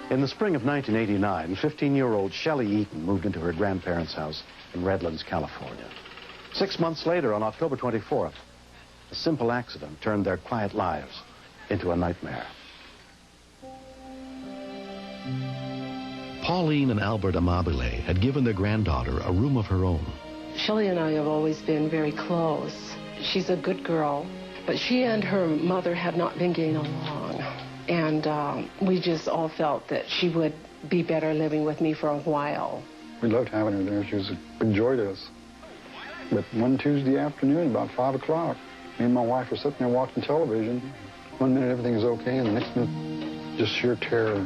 In the spring of 1989, 15-year-old Shelley Eaton moved into her grandparents' house in Redlands, California. 6 months later, on October 24th, a simple accident turned their quiet lives into a nightmare. Pauline and Albert Amabile had given their granddaughter a room of her own. Shelley and I have always been very close. She's a good girl, but she and her mother have not been getting along. And we just all felt that she would be better living with me for a while. We loved having her there. She was a big joy to us. But one Tuesday afternoon, about 5 o'clock, me and my wife were sitting there watching television. One minute everything was okay, and the next minute, just sheer terror.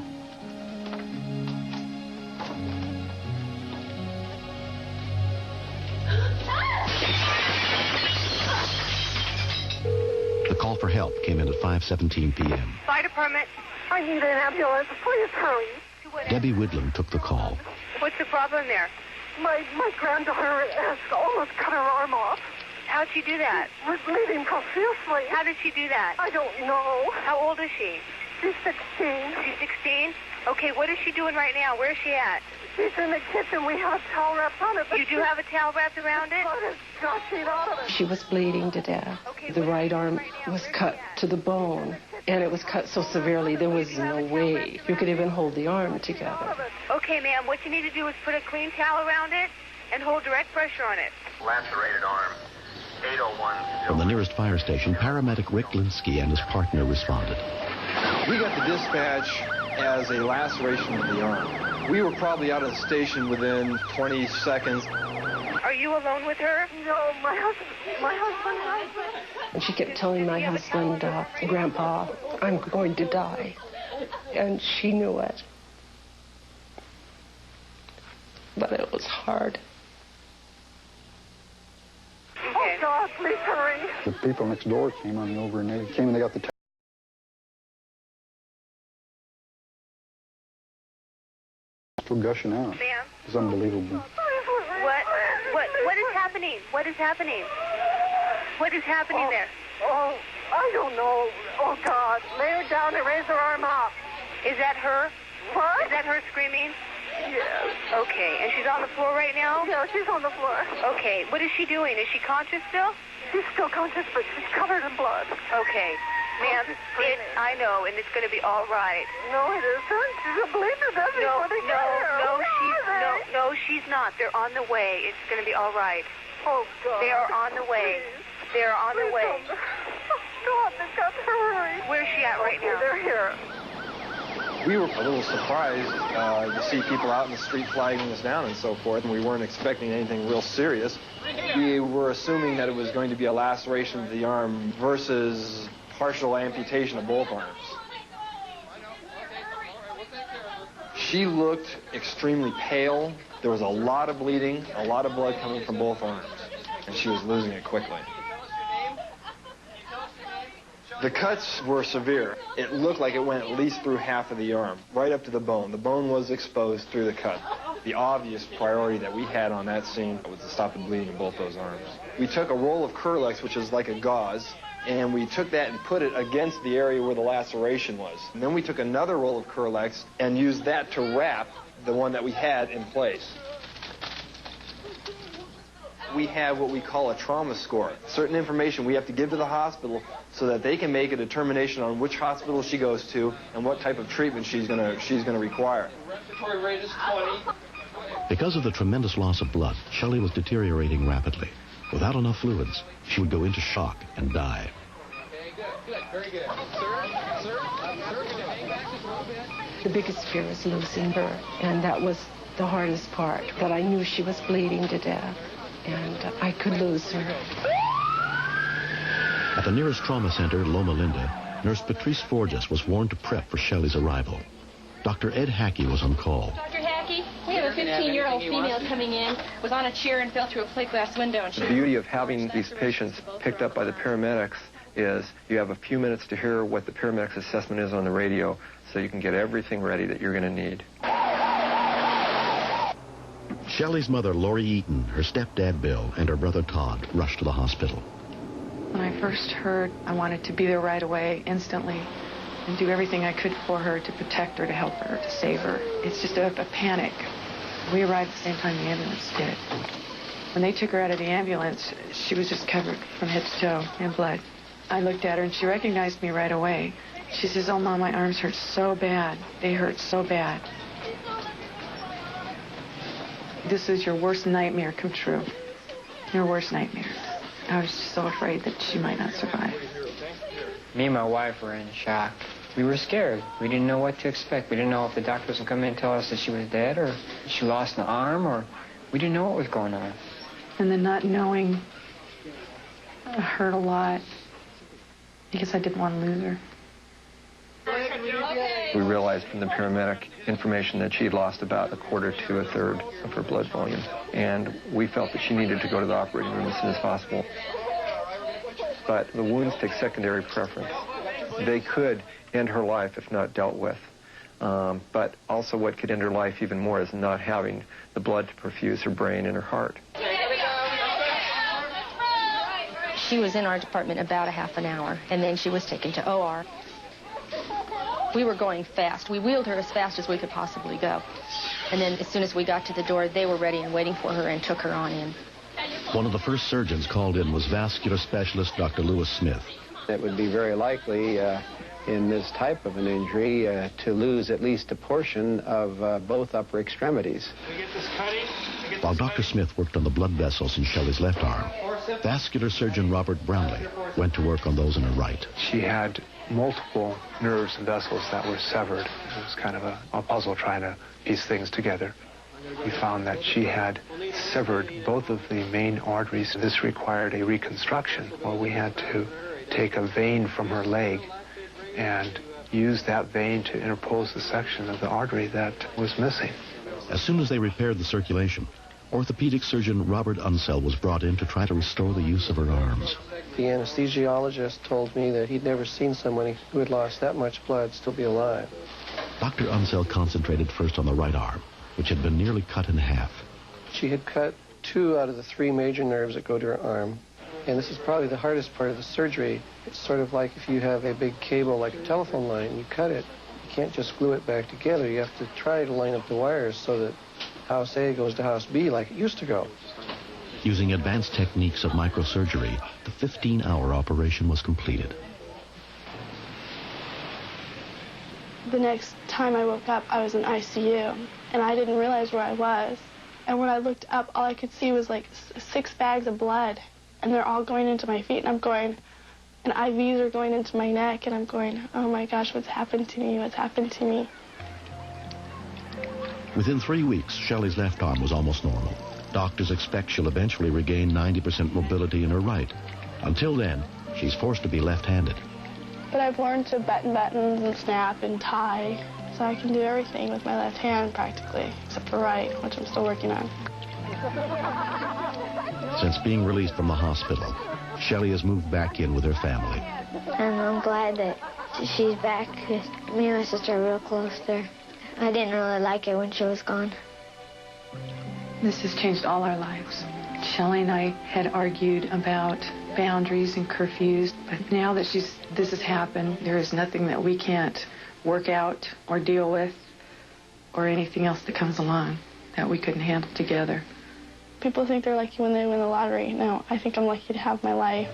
The call for help came in at 5:17 p.m. Fire department. I need an ambulance. Please hurry. Debbie Whitlam took the call. What's the problem there? My granddaughter has almost cut her arm off. How'd she do that? Was bleeding profusely. How did she do that? I don't know. How old is she? She's 16. She's 16? Okay, what is she doing right now? Where's she at? She's in the kitchen. We have a towel wrapped on it. You do have a towel wrapped around it? Blood is gushing out of it. She was bleeding to death. The right arm was cut to the bone, and it was cut so severely there was no way you could even hold the arm together. Okay, ma'am, what you need to do is put a clean towel around it and hold direct pressure on it. Lacerated arm. 801. From the nearest fire station, paramedic Rick Linsky and his partner responded. We got the dispatch as a laceration of the arm. We were probably out of the station within 20 seconds. Are you alone with her? No, my husband. And she kept telling my husband, Grandpa, I'm going to die. And she knew it. But it was hard. Oh, God, please hurry. The people next door came on over, and they came and they got the still gushing out. Ma'am? It's unbelievable. What is happening? What is happening? What is happening there? Oh, I don't know. Oh, God. Lay her down and raise her arm up. Is that her? What? Is that her screaming? Yes. Okay, and she's on the floor right now? Yeah, she's on the floor. Okay, what is she doing? Is she conscious still? She's still conscious, but she's covered in blood. Okay. Ma'am, I know, and it's going to be all right. No, it isn't. She's a bleeder, doesn't No, she's not. They're on the way. It's going to be all right. Oh, God. They are on the way. They are on the way. God, they've got to hurry. Where's she at right now? They're here. We were a little surprised to see people out in the street flagging us down and so forth, and we weren't expecting anything real serious. We were assuming that it was going to be a laceration of the arm versus partial amputation of both arms. She looked extremely pale. There was a lot of bleeding, a lot of blood coming from both arms, and she was losing it quickly. The cuts were severe. It looked like it went at least through half of the arm, right up to the bone. The bone was exposed through the cut. The obvious priority that we had on that scene was to stop the bleeding in both those arms. We took a roll of Kerlix, which is like a gauze, and we took that and put it against the area where the laceration was. And then we took another roll of Kerlix and used that to wrap the one that we had in place. We have what we call a trauma score. Certain information we have to give to the hospital so that they can make a determination on which hospital she goes to and what type of treatment she's gonna require. Respiratory rate is 20. Because of the tremendous loss of blood, Shelley was deteriorating rapidly. Without enough fluids, she would go into shock and die. Okay, good, very good. Sir, can you hang back just a little bit? The biggest fear was losing her, and that was the hardest part. But I knew she was bleeding to death, and I could lose her. At the nearest trauma center, Loma Linda, Nurse Patrice Forges was warned to prep for Shelley's arrival. Dr. Ed Hackey was on call. Dr. Hackey, we have a 15-year-old female coming in, was on a chair and fell through a plate glass window. And the beauty of having these patients picked up by the paramedics is you have a few minutes to hear what the paramedics' assessment is on the radio so you can get everything ready that you're going to need. Shelley's mother, Lori Eaton, her stepdad, Bill, and her brother, Todd, rushed to the hospital. When I first heard, I wanted to be there right away, instantly. and do everything I could for her to protect her, to help her, to save her. It's just a panic. We arrived at the same time the ambulance did. When they took her out of the ambulance, she was just covered from head to toe in blood. I looked at her and she recognized me right away. She says, "Oh, Mom, my arms hurt so bad. They hurt so bad." This is your worst nightmare come true. Your worst nightmare. I was just so afraid that she might not survive. Me and my wife were in shock. We were scared. We didn't know what to expect. We didn't know if the doctors would come in and tell us that she was dead or she lost an arm, or we didn't know what was going on. And then not knowing hurt a lot because I didn't want to lose her. We realized from the paramedic information that she had lost about a quarter to a third of her blood volume, and we felt that she needed to go to the operating room as soon as possible. But the wounds take secondary preference. They could end her life if not dealt with. But also what could end her life even more is not having the blood to perfuse her brain and her heart. She was in our department about a half an hour, and then she was taken to OR. We were going fast. We wheeled her as fast as we could possibly go. And then as soon as we got to the door, they were ready and waiting for her and took her on in. One of the first surgeons called in was vascular specialist Dr. Lewis Smith. It would be very likely in this type of an injury to lose at least a portion of both upper extremities. While Dr. Smith worked on the blood vessels in Shelley's left arm, vascular surgeon Robert Brownlee went to work on those in her right. She had multiple nerves and vessels that were severed. It was kind of a puzzle trying to piece things together. We found that she had severed both of the main arteries. This required a reconstruction where we had to take a vein from her leg and use that vein to interpose the section of the artery that was missing. As soon as they repaired the circulation, orthopedic surgeon Robert Unseld was brought in to try to restore the use of her arms. The anesthesiologist told me that he'd never seen somebody who had lost that much blood still be alive. Dr. Unseld concentrated first on the right arm, which had been nearly cut in half. She had cut 2 out of the 3 major nerves that go to her arm. And this is probably the hardest part of the surgery. It's sort of like if you have a big cable like a telephone line, you cut it. You can't just glue it back together. You have to try to line up the wires so that house A goes to house B like it used to go. Using advanced techniques of microsurgery, the 15-hour operation was completed. The next time I woke up, I was in ICU, and I didn't realize where I was. And when I looked up, all I could see was like 6 bags of blood, and they're all going into my feet, and I'm going, and IVs are going into my neck, and I'm going, oh my gosh, what's happened to me? What's happened to me? Within 3 weeks, Shelley's left arm was almost normal. Doctors expect she'll eventually regain 90% mobility in her right. Until then, she's forced to be left-handed. But I've learned to button buttons and snap and tie, so I can do everything with my left hand practically, except for right, which I'm still working on. Since being released from the hospital, Shelley has moved back in with her family. And I'm glad that she's back. Me and my sister are real close there. I didn't really like it when she was gone. This has changed all our lives. Shelley and I had argued about boundaries and curfews, but now that this has happened, there is nothing that we can't work out or deal with or anything else that comes along that we couldn't handle together. People think they're lucky when they win the lottery. No, I think I'm lucky to have my life.